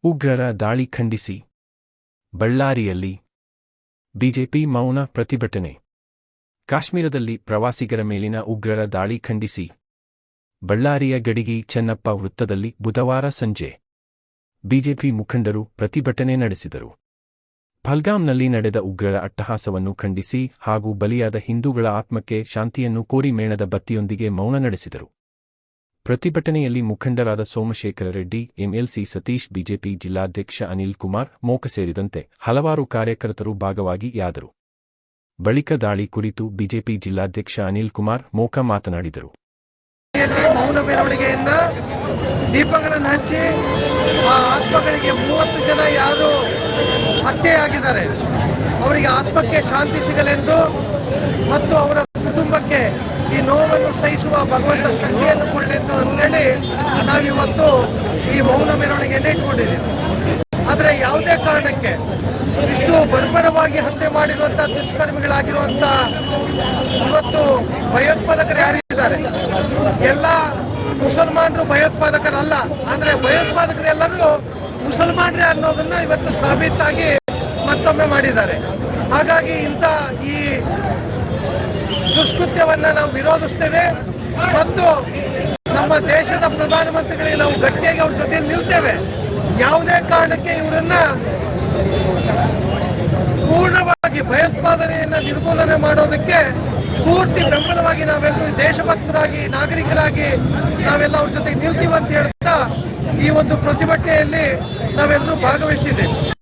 ಉಗ್ರರ ದಾಳಿ ಖಂಡಿಸಿ ಬಳ್ಳಾರಿಯಲ್ಲಿ ಬಿಜೆಪಿ ಮೌನ ಪ್ರತಿಭಟನೆ. ಕಾಶ್ಮೀರದಲ್ಲಿ ಪ್ರವಾಸಿಗರ ಮೇಲಿನ ಉಗ್ರರ ದಾಳಿ ಖಂಡಿಸಿ ಬಳ್ಳಾರಿಯ ಗಡಿಗಿ ಚೆನ್ನಪ್ಪ ವೃತ್ತದಲ್ಲಿ ಬುಧವಾರ ಸಂಜೆ ಬಿಜೆಪಿ ಮುಖಂಡರು ಪ್ರತಿಭಟನೆ ನಡೆಸಿದರು. ಪಹಲ್ಗಾಮ್ನಲ್ಲಿ ನಡೆದ ಉಗ್ರರ ಅಟ್ಟಹಾಸವನ್ನು ಖಂಡಿಸಿ ಹಾಗೂ ಬಲಿಯಾದ ಹಿಂದೂಗಳ ಆತ್ಮಕ್ಕೆ ಶಾಂತಿಯನ್ನು ಕೋರಿ ಮೇಣದ ಬತ್ತಿಯೊಂದಿಗೆ ಮೌನ ನಡೆಸಿದರು. ಪ್ರತಿಭಟನೆಯಲ್ಲಿ ಮುಖಂಡರಾದ ಸೋಮಶೇಖರ ರೆಡ್ಡಿ, ಎಂಎಲ್ಸಿ ಸತೀಶ್, ಬಿಜೆಪಿ ಜಿಲ್ಲಾಧ್ಯಕ್ಷ ಅನಿಲ್ ಕುಮಾರ್ ಮೋಕ ಸೇರಿದಂತೆ ಹಲವಾರು ಕಾರ್ಯಕರ್ತರು ಭಾಗವಾಗಿಯಾದರು. ಬಳಿಕ ದಾಳಿ ಕುರಿತು ಬಿಜೆಪಿ ಜಿಲ್ಲಾಧ್ಯಕ್ಷ ಅನಿಲ್ ಕುಮಾರ್ ಮೋಕ ಮಾತನಾಡಿದರು. ಮೌನ ಮೆರವಣಿಗೆಯನ್ನ ದೀಪಗಳನ್ನು ಹಚ್ಚಿ ಆ ಆತ್ಮಗಳಿಗೆ 30 ಜನ ಯಾರು ಹತ್ಯೆಯಾಗಿದ್ದಾರೆ ಅವರಿಗೆ ಆತ್ಮಕ್ಕೆ ಶಾಂತಿ ಸಿಗಲೆಂದು ಮತ್ತು ಅವರ ಕುಟುಂಬಕ್ಕೆ ಈ ನೋವನ್ನು ಸಹಿಸುವ ಭಗವಂತ ಶಕ್ತಿಯನ್ನು ಕೊಡಲೆಂದು ಅಂತೇಳಿ ನಾವಿವತ್ತು ಈ ಮೌನ ಮೆರವಣಿಗೆಯನ್ನು ಇಟ್ಕೊಂಡಿದ್ದೀವಿ. ಆದರೆ ಯಾವುದೇ ಕಾರಣಕ್ಕೆ ಇಷ್ಟು ಬರ್ಬರವಾಗಿ ಹತ್ಯೆ ಮಾಡಿರುವಂಥ ದುಷ್ಕರ್ಮಿಗಳಾಗಿರುವಂಥ ಇವತ್ತು ಭಯೋತ್ಪಾದಕರು ಯಾರಿದ್ದಾರೆ, ಎಲ್ಲ ಮುಸಲ್ಮಾನರು ಭಯೋತ್ಪಾದಕರಲ್ಲ, ಅಂದರೆ ಭಯೋತ್ಪಾದಕರೆಲ್ಲರೂ ಮುಸಲ್ಮಾನರೇ ಅನ್ನೋದನ್ನ ಇವತ್ತು ಸಾಬೀತಾಗಿ ಮತ್ತೊಮ್ಮೆ ಮಾಡಿದ್ದಾರೆ. ಹಾಗಾಗಿ ಇಂಥ ಈ ದುಷ್ಕೃತ್ಯವನ್ನು ನಾವು ವಿರೋಧಿಸ್ತೇವೆ ಮತ್ತು ನಮ್ಮ ದೇಶದ ಪ್ರಧಾನಮಂತ್ರಿಗಳಿಗೆ ನಾವು ಗಟ್ಟಿಯಾಗಿ ಅವ್ರ ಜೊತೆಯಲ್ಲಿ ನಿಲ್ತೇವೆ. ಯಾವುದೇ ಕಾರಣಕ್ಕೆ ಇವರನ್ನ ಪೂರ್ಣವಾಗಿ ಭಯೋತ್ಪಾದನೆಯನ್ನು ನಿರ್ಮೂಲನೆ ಮಾಡೋದಕ್ಕೆ ಪೂರ್ತಿ ಬೆಂಬಲವಾಗಿ ನಾವೆಲ್ಲರೂ ದೇಶಭಕ್ತರಾಗಿ ನಾಗರಿಕರಾಗಿ ನಾವೆಲ್ಲ ಅವ್ರ ಜೊತೆಗೆ ನಿಲ್ತೀವಿ ಅಂತ ಹೇಳ್ತಾ ಈ ಒಂದು ಪ್ರತಿಭಟನೆಯಲ್ಲಿ ನಾವೆಲ್ಲರೂ ಭಾಗವಹಿಸಿದ್ದೇವೆ.